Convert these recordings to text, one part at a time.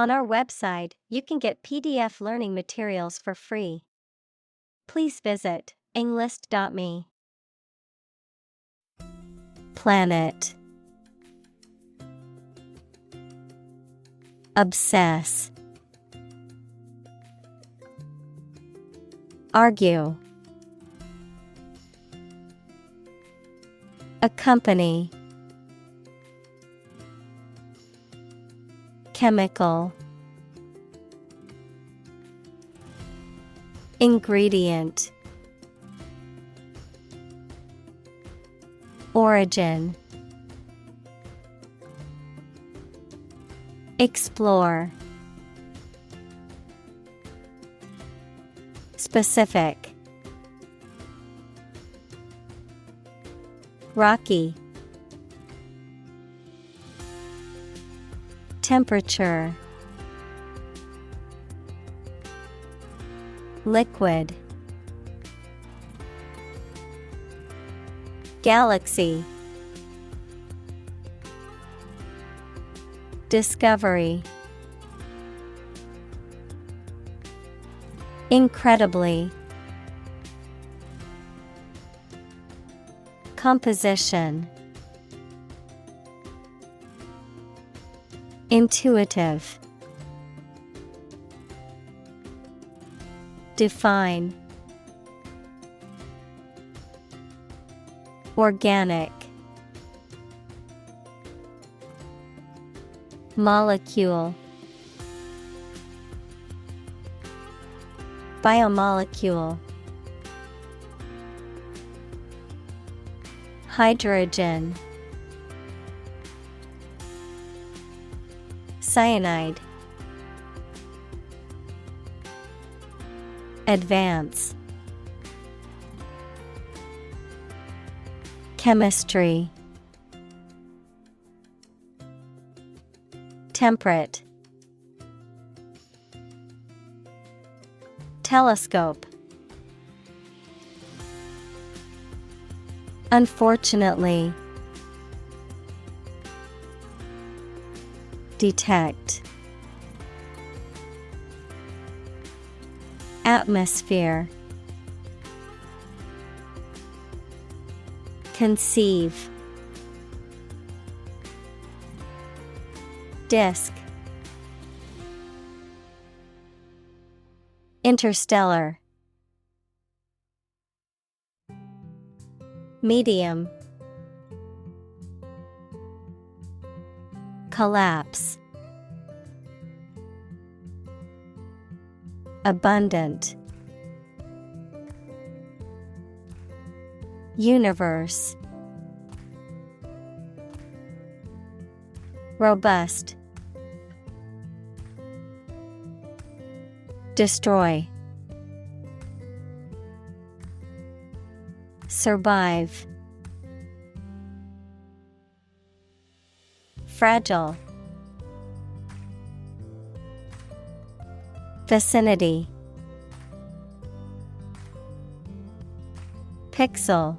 On our website, you can get PDF learning materials for free. Please visit englist.me. Planet. Obsess. Argue. Accompany. Chemical. Ingredient. Origin. Explore. Specific. Rocky. Temperature. Liquid. Galaxy. Discovery. Incredibly. Composition. Intuitive. Define. Organic. Molecule. Biomolecule. Hydrogen. Cyanide. Advance. Chemistry. Temperate. Telescope. Unfortunately. Detect. Atmosphere. Conceive. Disk. Interstellar. Medium. Collapse. Abundant. Universe. Robust. Destroy. Survive. Fragile. Vicinity. Pixel.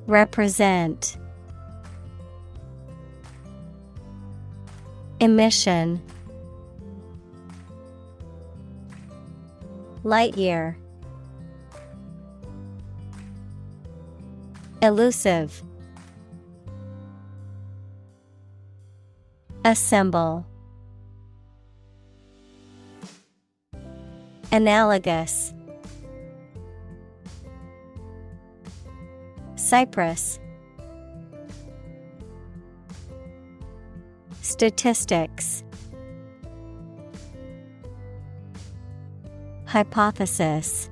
Represent. Emission. Light year. Elusive. Assemble. Analogous. Cypress. Statistics. Hypothesis.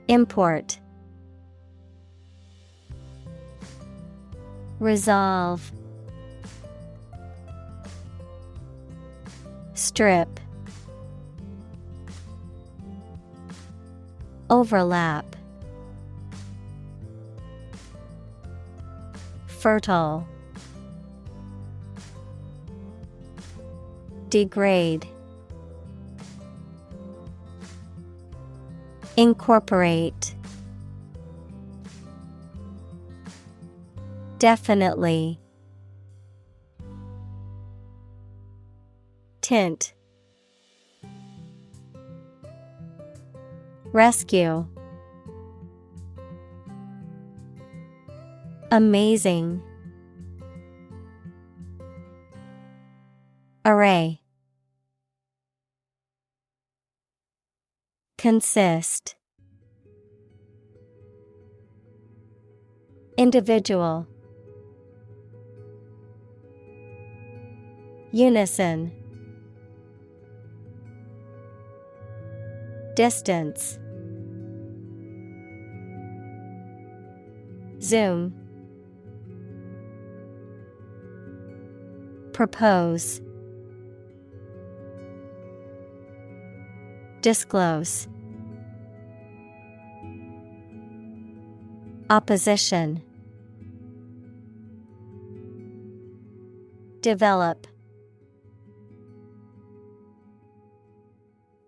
Import. Resolve. Strip. Overlap. Fertile. Degrade. Incorporate. Definitely. Tint. Rescue. Amazing. Array. Consist. Individual. Unison. Distance. Zoom. Propose. Disclose. Opposition. Develop.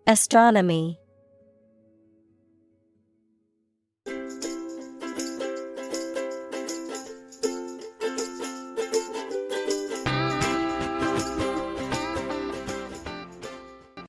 Astronomy.